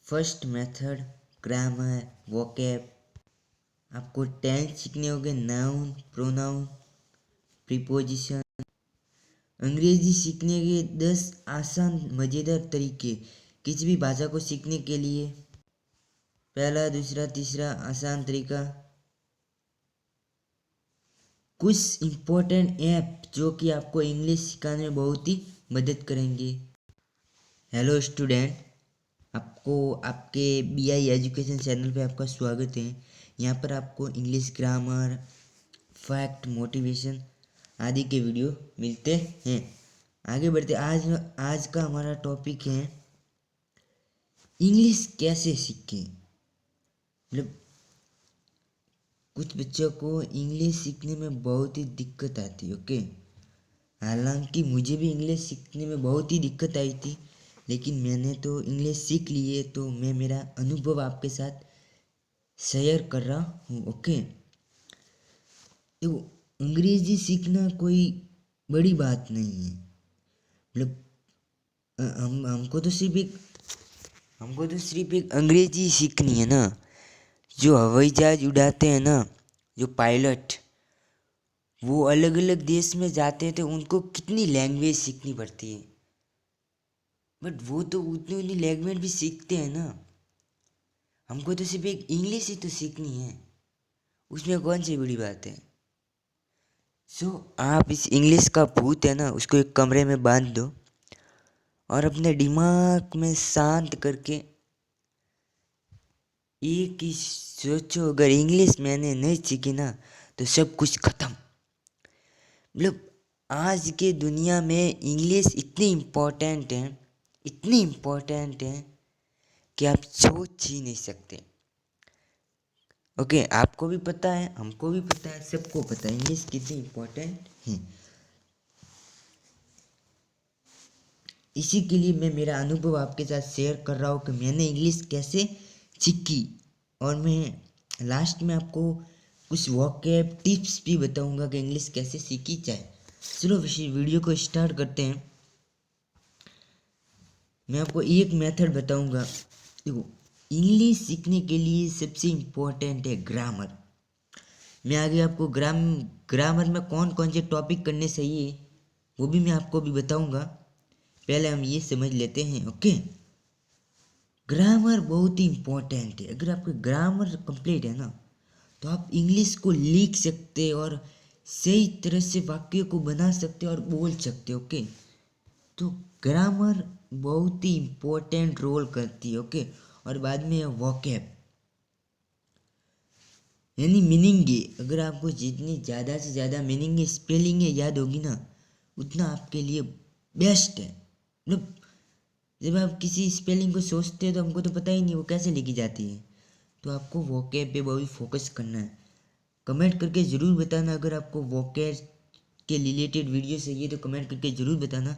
First method grammar vocab. आपको tense सीखने होंगे, नाउन प्रोनाउन प्रीपोजिशन। अंग्रेजी सीखने के 10 आसान मज़ेदार तरीके किसी भी भाषा को सीखने के लिए। पहला, दूसरा, तीसरा आसान तरीका। कुछ इम्पोर्टेंट ऐप जो कि आपको इंग्लिश सिखाने में बहुत ही मदद करेंगे। हेलो स्टूडेंट, आपको आपके BI एजुकेशन चैनल पे आपका स्वागत है। यहाँ पर आपको इंग्लिश ग्रामर, फैक्ट, मोटिवेशन आदि के वीडियो मिलते हैं। आगे बढ़ते, आज का हमारा टॉपिक है इंग्लिश कैसे सीखें। मतलब कुछ बच्चों को इंग्लिश सीखने में बहुत ही दिक्कत आती है। ओके, हालांकि मुझे भी इंग्लिश सीखने में बहुत ही दिक्कत आई थी, लेकिन मैंने तो इंग्लिश सीख ली है, तो मैं मेरा अनुभव आपके साथ शेयर कर रहा हूँ। ओके, तो अंग्रेजी सीखना कोई बड़ी बात नहीं है। मतलब हमको तो सिर्फ एक अंग्रेजी सीखनी है ना। जो हवाई जहाज उड़ाते हैं ना, जो पायलट, वो अलग अलग देश में जाते हैं तो उनको कितनी लैंग्वेज सीखनी पड़ती है, बट वो तो उतनी उतनी लैंग्वेज भी सीखते हैं ना। हमको तो सिर्फ एक इंग्लिश ही तो सीखनी है, उसमें कौन सी बड़ी बात है। आप इस इंग्लिश का भूत है ना, उसको एक कमरे में बांध दो और अपने दिमाग में शांत करके एक ही सोचो, अगर इंग्लिश मैंने नहीं सीखी ना तो सब कुछ खत्म। मतलब आज के दुनिया में इंग्लिश इतनी इम्पोर्टेंट है, इतनी इम्पोर्टेंट है कि आप सोच ही नहीं सकते। ओके, आपको भी पता है, हमको भी पता है, सबको पता है इंग्लिश कितनी इम्पोर्टेंट है। इसी के लिए मैं मेरा अनुभव आपके साथ शेयर कर रहा हूँ कि मैंने इंग्लिश कैसे सीखी, और मैं लास्ट में आपको कुछ वोकैब टिप्स भी बताऊंगा कि इंग्लिश कैसे सीखी जाए। चलो वीडियो को स्टार्ट करते हैं। मैं आपको एक मेथड बताऊंगा। देखो, इंग्लिश सीखने के लिए सबसे इम्पोर्टेंट है ग्रामर। मैं आगे आपको ग्रामर में कौन कौन से टॉपिक करने चाहिए वो भी मैं आपको भी बताऊंगा। पहले हम ये समझ लेते हैं। ओके, ग्रामर बहुत ही इम्पोर्टेंट है। अगर आपका ग्रामर कंप्लीट है ना तो आप इंग्लिश को लिख सकते हैं और सही तरह से वाक्य को बना सकते हैं और बोल सकते हैं। ओके, तो ग्रामर बहुत ही इम्पोर्टेंट रोल करती है। ओके, और बाद में वोकैब यानी मीनिंग है। अगर आपको जितनी ज़्यादा से ज़्यादा मीनिंग स्पेलिंग याद होगी ना, उतना आपके लिए बेस्ट है। मतलब जब आप किसी स्पेलिंग को सोचते हैं तो हमको तो पता ही नहीं वो कैसे लिखी जाती है, तो आपको वोकैब पे बहुत फोकस करना है। कमेंट करके ज़रूर बताना, अगर आपको वोकैब के रिलेटेड वीडियो चाहिए तो कमेंट करके ज़रूर बताना।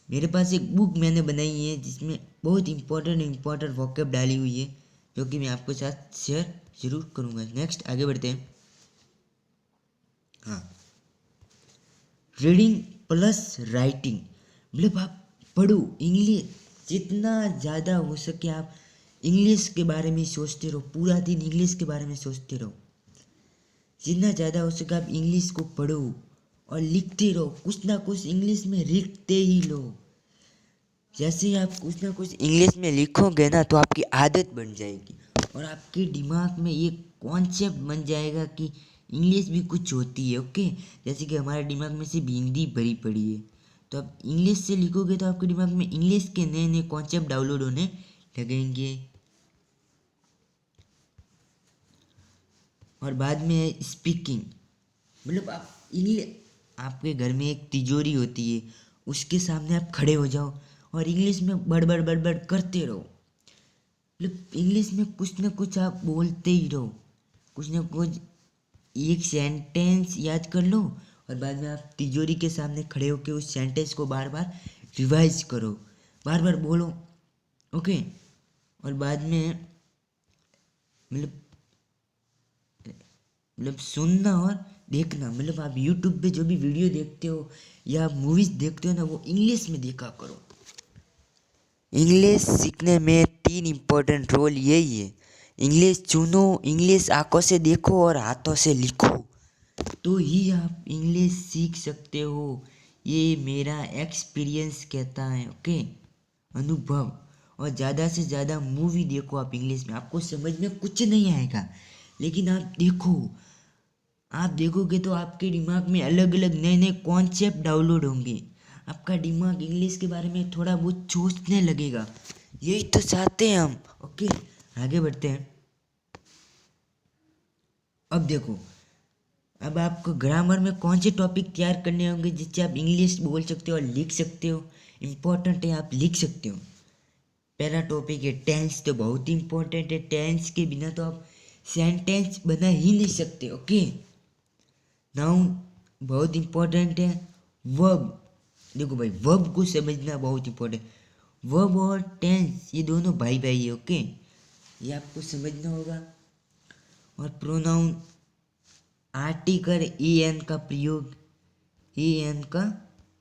मेरे पास एक बुक मैंने बनाई है जिसमें बहुत इम्पोर्टेंट वोकैब डाली हुई है, जो कि मैं आपके साथ शेयर ज़रूर करूँगा। नेक्स्ट आगे बढ़ते हैं। हाँ, रीडिंग प्लस राइटिंग। मतलब आप पढ़ो इंग्लिश, जितना ज़्यादा हो सके आप इंग्लिश के बारे में सोचते रहो, पूरा दिन इंग्लिश के बारे में सोचते रहो। जितना ज़्यादा हो सके आप इंग्लिश को पढ़ो और लिखते रहो, कुछ ना कुछ इंग्लिश में लिखते ही लो। जैसे ही आप कुछ ना कुछ इंग्लिश में लिखोगे ना तो आपकी आदत बन जाएगी और आपके दिमाग में ये कॉन्सेप्ट बन जाएगा कि इंग्लिश भी कुछ होती है। ओके, जैसे कि हमारे दिमाग में सिर्फ हिंदी भरी पड़ी है, तो आप इंग्लिश से लिखोगे तो आपके दिमाग में इंग्लिश के नए नए कॉन्सेप्ट डाउनलोड होने लगेंगे। और बाद में है स्पीकिंग। मतलब आप इंग्लिश, आपके घर में एक तिजोरी होती है, उसके सामने आप खड़े हो जाओ और इंग्लिश में बड़बड़ बड़बड़ करते रहो। मतलब इंग्लिश में कुछ ना कुछ आप बोलते ही रहो, कुछ ना कुछ एक सेंटेंस याद कर लो और बाद में आप तिजोरी के सामने खड़े होकर उस सेंटेंस को बार बार रिवाइज करो, बार बार बोलो। ओके, और बाद में मतलब सुनना और देखना। मतलब आप यूट्यूब पे जो भी वीडियो देखते हो या मूवीज़ देखते हो ना, वो इंग्लिश में देखा करो। इंग्लिश सीखने में 3 इम्पोर्टेंट रोल यही है। इंग्लिश चुनो, इंग्लिश आंखों से देखो और हाथों से लिखो, तो ही आप इंग्लिश सीख सकते हो। ये मेरा एक्सपीरियंस कहता है, ओके, अनुभव। और ज़्यादा से ज़्यादा मूवी देखो आप इंग्लिश में, आपको समझ में कुछ नहीं आएगा, लेकिन आप देखोगे तो आपके दिमाग में अलग अलग नए नए कॉन्सेप्ट डाउनलोड होंगे। आपका दिमाग इंग्लिश के बारे में थोड़ा बहुत सोचने लगेगा। यही तो चाहते हैं हम, ओके। आगे बढ़ते हैं। अब देखो, अब आपको ग्रामर में कौन से टॉपिक तैयार करने होंगे जिससे आप इंग्लिश बोल सकते हो और लिख सकते हो। इम्पोर्टेंट है, आप लिख सकते हो। पहला टॉपिक है टेंस, तो बहुत ही इंपॉर्टेंट है। टेंस के बिना तो आप सेंटेंस बना ही नहीं सकते, ओके। नाउन बहुत इंपॉर्टेंट है। वर्ब, देखो भाई, वर्ब को समझना बहुत इंपॉर्टेंट। वर्ब और टेंस ये दोनों भाई भाई है, ओके, ये आपको समझना होगा। और प्रोनाउन, आर्टिकल ए एन का प्रयोग, ए एन का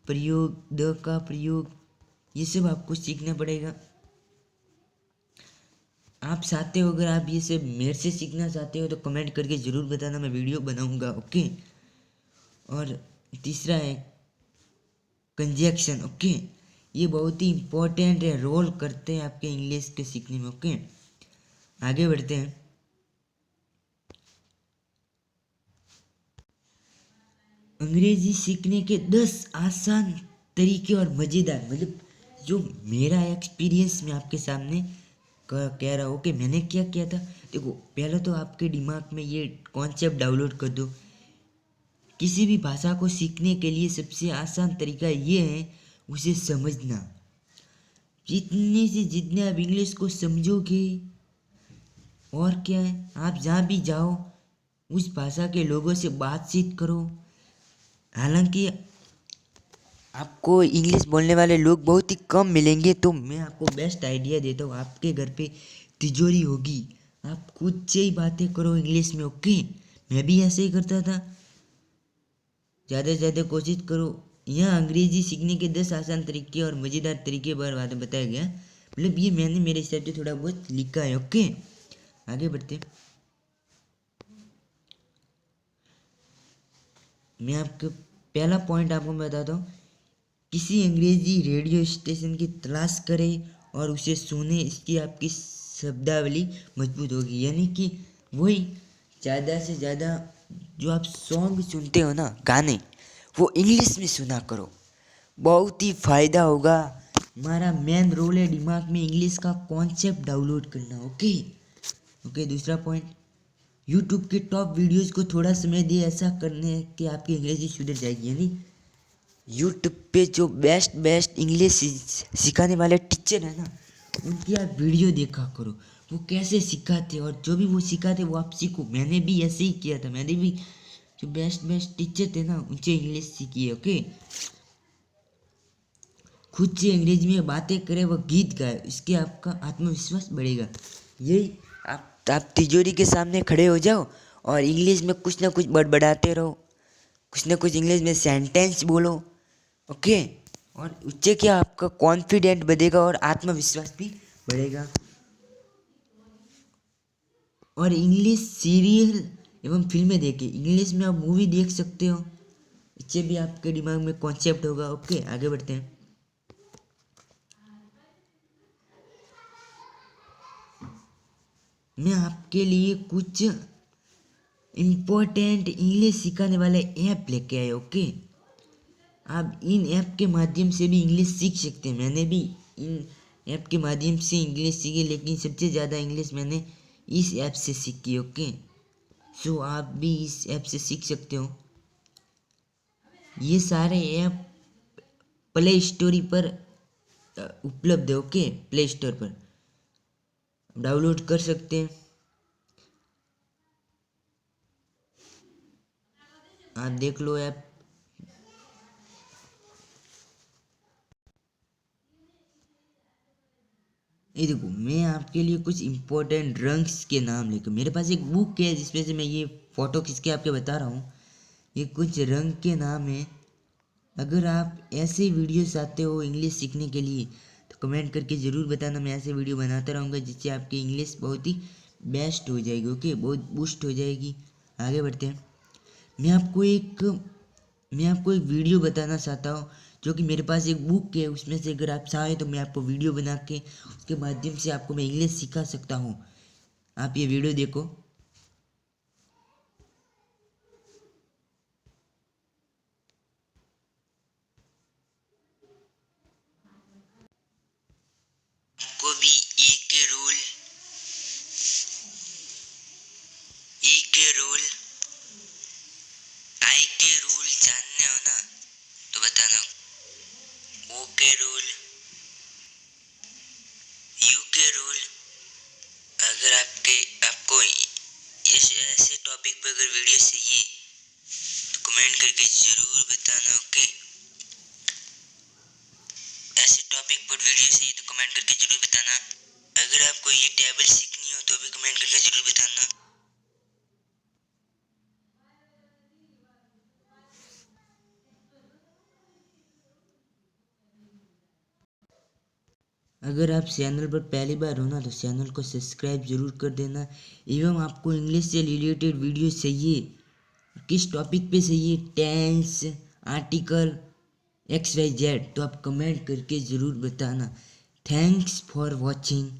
प्रयोग, द का प्रयोग, ये सब आपको सीखना पड़ेगा। आप चाहते हो, अगर आप ये सब मेरे से सीखना चाहते हो तो कमेंट करके ज़रूर बताना, मैं वीडियो बनाऊंगा, ओके। और तीसरा है कंजक्शन, ओके, ये बहुत ही इम्पोर्टेंट है, रोल करते हैं आपके इंग्लिश के सीखने में, ओके। आगे बढ़ते हैं। अंग्रेजी सीखने के 10 आसान तरीके और मज़ेदार, मतलब जो मेरा एक्सपीरियंस मैं आपके सामने कह रहा हूँ कि मैंने क्या किया था। देखो, पहले तो आपके दिमाग में ये कॉन्सेप्ट डाउनलोड कर दो। किसी भी भाषा को सीखने के लिए सबसे आसान तरीका ये है उसे समझना। जितने से जितने आप इंग्लिश को समझोगे, और क्या है, आप जहाँ भी जाओ उस भाषा के लोगों से बातचीत करो। हालांकि आपको इंग्लिश बोलने वाले लोग बहुत ही कम मिलेंगे, तो मैं आपको बेस्ट आइडिया देता हूँ। आपके घर पे तिजोरी होगी, आप खुद से ही बातें करो इंग्लिश में, ओके। मैं भी ऐसे ही करता था। ज़्यादा से ज़्यादा कोशिश करो। यहाँ अंग्रेजी सीखने के 10 आसान तरीके और मज़ेदार तरीके पर बातें बताया गया, मतलब ये मैंने मेरे हिसाब से थोड़ा बहुत लिखा है, ओके। आगे बढ़ते। मैं आपको पहला पॉइंट आपको बताता हूँ। किसी अंग्रेजी रेडियो स्टेशन की तलाश करें और उसे सुने, इसकी आपकी शब्दावली मजबूत होगी। यानी कि वही, ज़्यादा से ज़्यादा जो आप सॉन्ग सुनते हो ना, गाने, वो इंग्लिश में सुना करो, बहुत ही फ़ायदा होगा। हमारा मेन रोल है दिमाग में इंग्लिश का कॉन्सेप्ट डाउनलोड करना, ओके। ओके, दूसरा पॉइंट, यूट्यूब के टॉप वीडियोस को थोड़ा समय दे, ऐसा करने कि आपकी अंग्रेजी सुधर जाएगी। यानी यूट्यूब पे जो बेस्ट बेस्ट इंग्लिश सिखाने वाले टीचर हैं ना, उनकी आप वीडियो देखा करो, वो कैसे सिखाते, और जो भी वो सिखाते वो आप सीखो। मैंने भी ऐसे ही किया था, मैंने भी जो बेस्ट बेस्ट टीचर थे ना उनसे इंग्लिश सीखी है, ओके। खुद से अंग्रेजी में बातें करें, वो गीत गाए, इसके आपका आत्मविश्वास बढ़ेगा। यही आप तिजोरी के सामने खड़े हो जाओ और इंग्लिश में कुछ ना कुछ बड़बड़ाते रहो, कुछ ना कुछ इंग्लिश में सेंटेंस बोलो, ओके। और उससे क्या, आपका कॉन्फिडेंट बढ़ेगा और आत्मविश्वास भी बढ़ेगा। और इंग्लिश सीरियल एवं फिल्में देखें, इंग्लिश में आप मूवी देख सकते हो, इससे भी आपके दिमाग में कॉन्सेप्ट होगा, ओके। आगे बढ़ते हैं। मैं आपके लिए कुछ इम्पोर्टेंट इंग्लिश सिखाने वाले ऐप लेके आए, ओके। आप इन ऐप के माध्यम से भी इंग्लिश सीख सकते हैं। मैंने भी इन ऐप के माध्यम से इंग्लिश सीखी, लेकिन सबसे ज़्यादा इंग्लिश मैंने इस ऐप से सीखी, ओके। सो आप भी इस ऐप से सीख सकते हो। ये सारे ऐप प्ले स्टोर पर उपलब्ध है, ओके। प्ले स्टोर पर डाउनलोड कर सकते हैं। आप देख लो ऐप। ये देखो, मैं आपके लिए कुछ इम्पोर्टेंट रंग्स के नाम लेकर, मेरे पास एक बुक है जिसमें से मैं ये फ़ोटो खींच के आपके बता रहा हूँ। ये कुछ रंग के नाम हैं। अगर आप ऐसे वीडियो चाहते हो इंग्लिश सीखने के लिए, तो कमेंट करके ज़रूर बताना। मैं ऐसे वीडियो बनाता रहूँगा जिससे आपकी इंग्लिश बहुत ही बेस्ट हो जाएगी। ओके, बहुत बूस्ट हो जाएगी। आगे बढ़ते हैं। मैं आपको एक वीडियो बताना चाहता हूँ, जो कि मेरे पास एक बुक है, उसमें से अगर आप चाहें तो मैं आपको वीडियो बना के उसके माध्यम से आपको मैं इंग्लिश सिखा सकता हूँ। आप ये वीडियो देखो। आपको भी आई के रूल जानने हो ना, तो बताना। ओ के रूल, यू के रूल। अगर आपको इस ऐसे टॉपिक पर अगर वीडियो चाहिए तो कमेंट करके जरूर बताना। ओके, ऐसे टॉपिक पर वीडियो चाहिए तो कमेंट करके जरूर बताना। अगर आपको ये टेबल सीखनी हो तो भी कमेंट करके जरूर बताना। अगर आप चैनल पर पहली बार हो ना तो चैनल को सब्सक्राइब जरूर कर देना। एवं आपको इंग्लिश से रिलेटेड वीडियो चाहिए, किस टॉपिक पे चाहिए, टेंस, आर्टिकल, XYZ, तो आप कमेंट करके ज़रूर बताना। Thanks for watching.